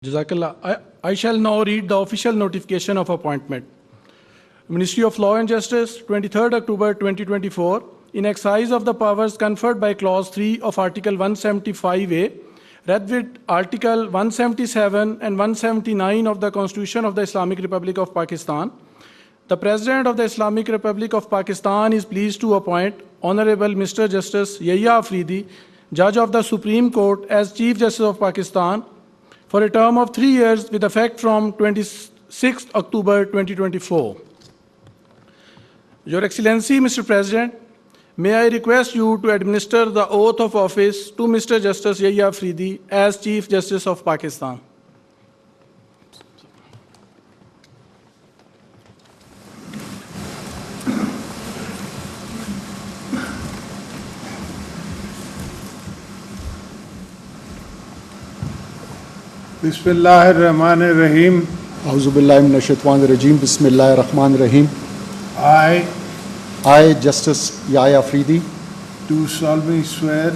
Jazakallah. I shall now read the official notification of appointment. Ministry of Law and Justice, 23rd October 2024, in exercise of the powers conferred by Clause 3 of Article 175A, read with Article 177 and 179 of the Constitution of the Islamic Republic of Pakistan, the President of the Islamic Republic of Pakistan is pleased to appoint Honorable Mr. Justice Yahya Afridi, Judge of the Supreme Court, as Chief Justice of Pakistan, for a term of 3 years with effect from 26th October 2024. Your Excellency, Mr. President, may I request you to administer the oath of office to Mr. Justice Yahya Afridi as Chief Justice of Pakistan. Bismillahirrahmanirrahim. Auzubillahi minash-shaytanir-rajim. Bismillahir-rahmanir-rahim. I, Justice Yahya Afridi, do solemnly swear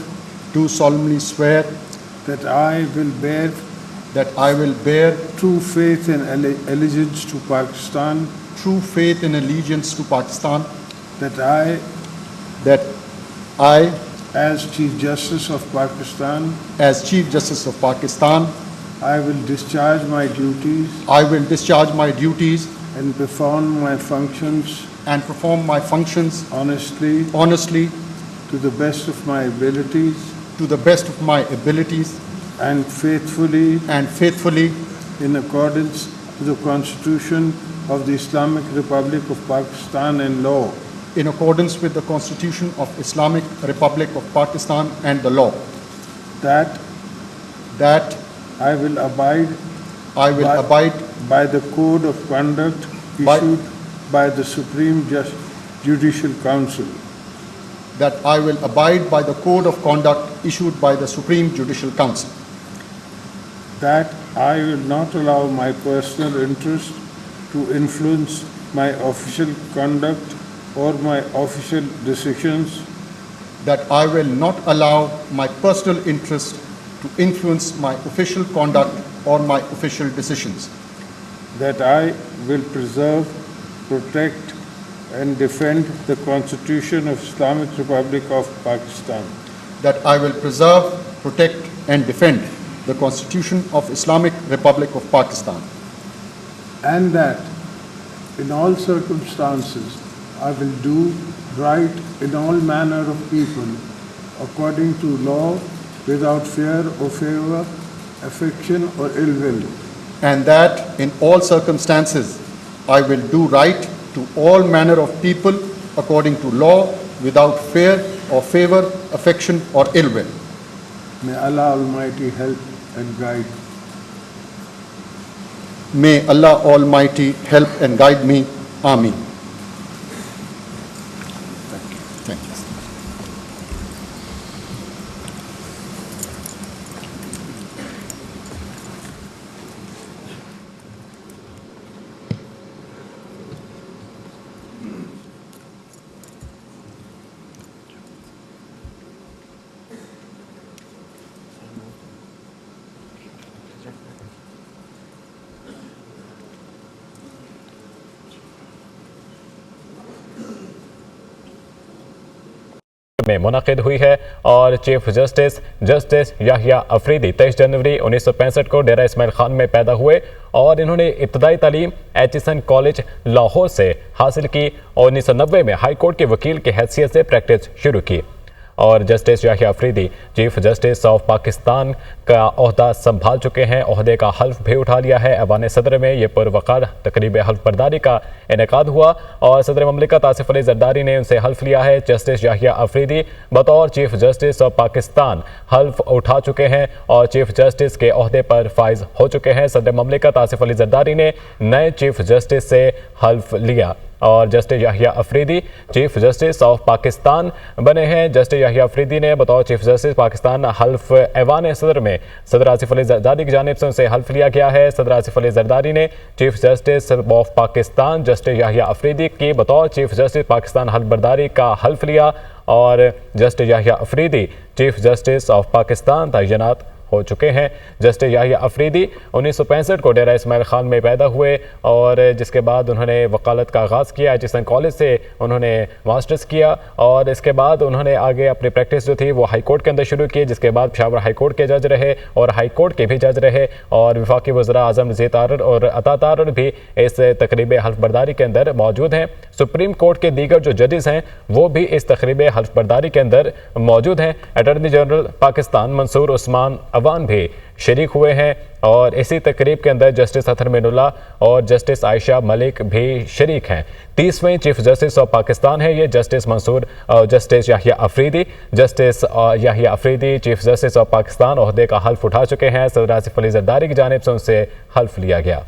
that I will bear true faith and allegiance to Pakistan, that I, as Chief Justice of Pakistan, I will discharge my duties and perform my functions honestly to the best of my abilities and faithfully in accordance with the Constitution of the Islamic Republic of Pakistan and law. in accordance with the Constitution of Islamic Republic of Pakistan and the law. That I will abide by the code of conduct issued by the Supreme Judicial Council. That I will abide by the code of conduct issued by the Supreme Judicial Council. That I will not allow my personal interest to influence my official conduct or my official decisions. That I will not allow my personal interest to influence my official conduct or my official decisions. That I will preserve, protect, and defend the Constitution of Islamic Republic of Pakistan. That I will preserve, protect, and defend the Constitution of Islamic Republic of Pakistan. And that in all circumstances I will do right in all manner of people according to law, without fear or favor, affection or ill will. And that in all circumstances I will do right to all manner of people according to law, without fear or favor, affection or ill will. May Allah Almighty help and guide. May Allah Almighty help and guide me. Ameen. Thank you. में मुनक़िद हुई है और chief justice Yahya Afridi 23 जनवरी 1965 को डेरा इस्माइल खान में पैदा हुए और इन्होंने इब्तदाई तालीम एचिसन कॉलेज लाहौर से हासिल की और 1990 में हाई कोर्ट के वकील की हैसियत से प्रैक्टिस शुरू की और justice Yahya Afridi chief justice of Pakistan का ओहदा संभाल चुके हैं। ओहदे का हल्फ भी उठा लिया है। ऐवान सदर में ये पुरवकार तकरीब हल्फ बर्दारी का इनेकाद हुआ और सदर ममलिकत आसिफ अली जरदारी ने उनसे हल्फ लिया है। जस्टिस याह्या अफरीदी बतौर चीफ जस्टिस ऑफ पाकिस्तान हल्फ उठा चुके हैं और चीफ जस्टिस के ओहदे पर फाइज हो चुके हैं। सदर ममलिकत आसिफ अली जरदारी ने नए चीफ जस्टिस से हल्फ लिया और justice Yahya Afridi chief justice of Pakistan बने हैं। जस्टिस याह्या अफरीदी ने बतौर चीफ जस्टिस पाकिस्तान हल्फ ऐवान सदर में सदर आसिफ अली जरदारी की जानिब से उनसे हल्फ लिया गया है। सदर आसिफ अली जरदारी ने chief justice of Pakistan justice Yahya Afridi की बतौर चीफ जस्टिस पाकिस्तान हल्फ बर्दारी का हल्फ लिया और justice Yahya Afridi chief justice of Pakistan तैनात हो चुके हैं। जस्टिस याह्या अफरीदी 1965 को डेरा इस्माइल खान में पैदा हुए और जिसके बाद उन्होंने वकालत का आगाज़ किया। एचिसन कॉलेज से उन्होंने मास्टर्स किया और इसके बाद उन्होंने आगे अपनी प्रैक्टिस जो थी वो हाई कोर्ट के अंदर शुरू की, जिसके बाद पेशावर हाई कोर्ट के जज रहे और हाई कोर्ट के भी जज रहे और वफाकी वज़रा आज़म रज़ी तारर और अता तारर भी इस तकरीब हल्फ बर्दारी के अंदर मौजूद हैं। सुप्रीम कोर्ट के दीगर जो जजेस हैं वो भी इस तकरीब हल्फ बर्दारी के अंदर मौजूद हैं। अटॉर्नी जनरल पाकिस्तान मंसूर उस्मान अवान भी शरीक हुए हैं और इसी तकरीब के अंदर जस्टिस अतर मिनुल्लाह और जस्टिस आयशा मलिक भी शरीक हैं। 30वें चीफ जस्टिस ऑफ पाकिस्तान है ये justice Yahya Afridi. Justice Yahya Afridi chief justice of Pakistan ओहदे का हल्फ उठा चुके हैं। सदर आसिफ अली जरदारी की जानिब से उनसे हल्फ लिया गया।